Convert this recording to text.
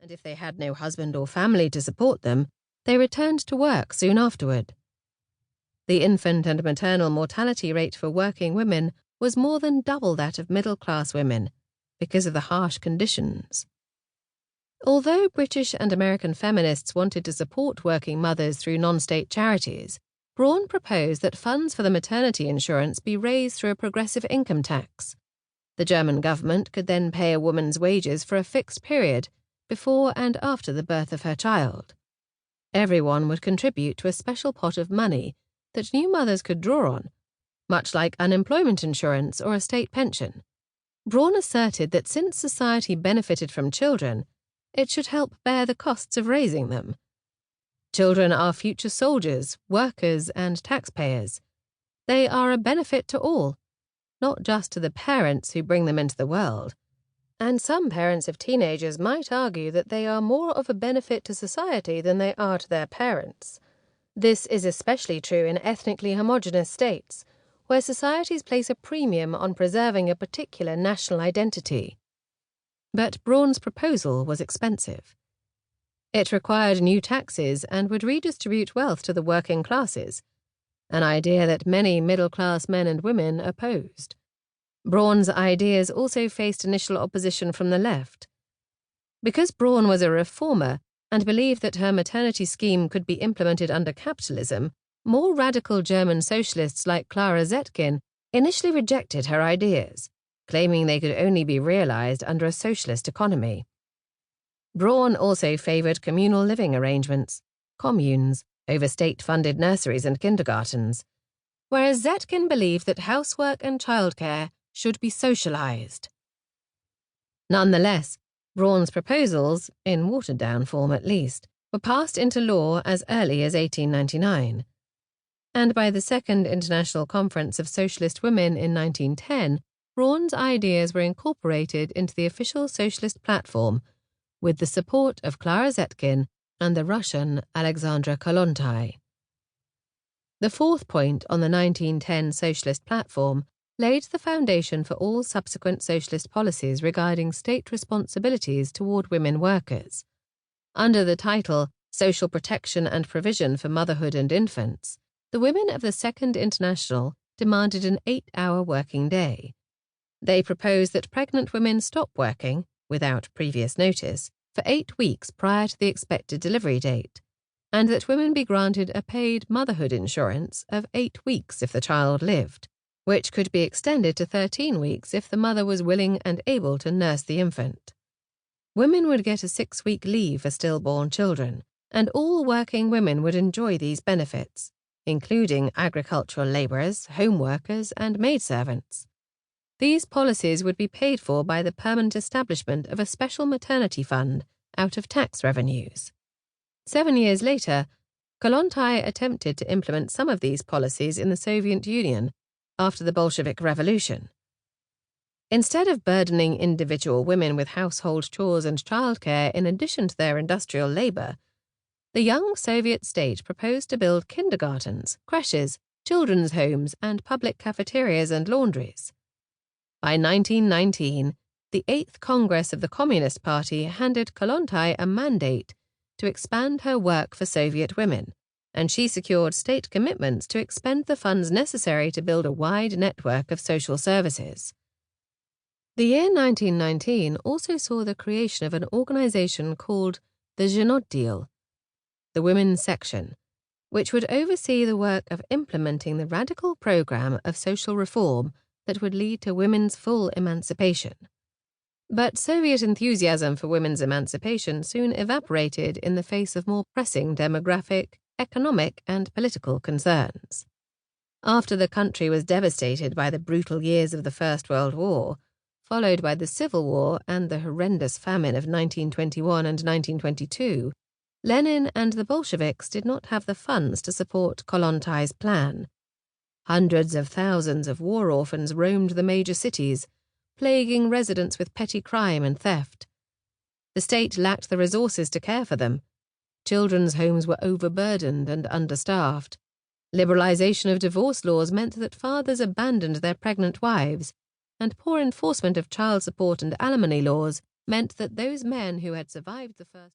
and if they had no husband or family to support them, they returned to work soon afterward. The infant and maternal mortality rate for working women was more than double that of middle-class women because of the harsh conditions. Although British and American feminists wanted to support working mothers through non-state charities, Braun proposed that funds for the maternity insurance be raised through a progressive income tax. The German government could then pay a woman's wages for a fixed period before and after the birth of her child. Everyone would contribute to a special pot of money that new mothers could draw on, much like unemployment insurance or a state pension. Braun asserted that since society benefited from children, it should help bear the costs of raising them. Children are future soldiers, workers, and taxpayers. They are a benefit to all, not just to the parents who bring them into the world. And some parents of teenagers might argue that they are more of a benefit to society than they are to their parents. This is especially true in ethnically homogeneous states, where societies place a premium on preserving a particular national identity. But Braun's proposal was expensive. It required new taxes and would redistribute wealth to the working classes, an idea that many middle-class men and women opposed. Braun's ideas also faced initial opposition from the left. Because Braun was a reformer and believed that her maternity scheme could be implemented under capitalism, more radical German socialists like Clara Zetkin initially rejected her ideas, claiming they could only be realized under a socialist economy. Braun also favored communal living arrangements, communes, over state-funded nurseries and kindergartens, whereas Zetkin believed that housework and childcare should be socialized. Nonetheless, Braun's proposals, in watered-down form at least, were passed into law as early as 1899. And by the Second International Conference of Socialist Women in 1910, Braun's ideas were incorporated into the official socialist platform with the support of Clara Zetkin and the Russian Alexandra Kollontai. The fourth point on the 1910 socialist platform laid the foundation for all subsequent socialist policies regarding state responsibilities toward women workers. Under the title Social Protection and Provision for Motherhood and Infants, the women of the Second International demanded an 8-hour working day. They proposed that pregnant women stop working, without previous notice, for 8 weeks prior to the expected delivery date, and that women be granted a paid motherhood insurance of 8 weeks if the child lived, which could be extended to 13 weeks if the mother was willing and able to nurse the infant. Women would get a 6-week leave for stillborn children, and all working women would enjoy these benefits, including agricultural labourers, home workers, and maidservants. These policies would be paid for by the permanent establishment of a special maternity fund out of tax revenues. 7 years later, Kollontai attempted to implement some of these policies in the Soviet Union after the Bolshevik Revolution. Instead of burdening individual women with household chores and childcare in addition to their industrial labour, the young Soviet state proposed to build kindergartens, creches, children's homes, and public cafeterias and laundries. By 1919, the 8th Congress of the Communist Party handed Kollontai a mandate to expand her work for Soviet women, and she secured state commitments to expend the funds necessary to build a wide network of social services. The year 1919 also saw the creation of an organization called the Zhenotdel, the Women's Section, which would oversee the work of implementing the radical program of social reform that would lead to women's full emancipation. But Soviet enthusiasm for women's emancipation soon evaporated in the face of more pressing demographic, economic, and political concerns. After the country was devastated by the brutal years of the First World War, followed by the Civil War and the horrendous famine of 1921 and 1922, Lenin and the Bolsheviks did not have the funds to support Kollontai's plan. Hundreds of thousands of war orphans roamed the major cities, plaguing residents with petty crime and theft. The state lacked the resources to care for them. Children's homes were overburdened and understaffed. Liberalization of divorce laws meant that fathers abandoned their pregnant wives, and poor enforcement of child support and alimony laws meant that those men who had survived the first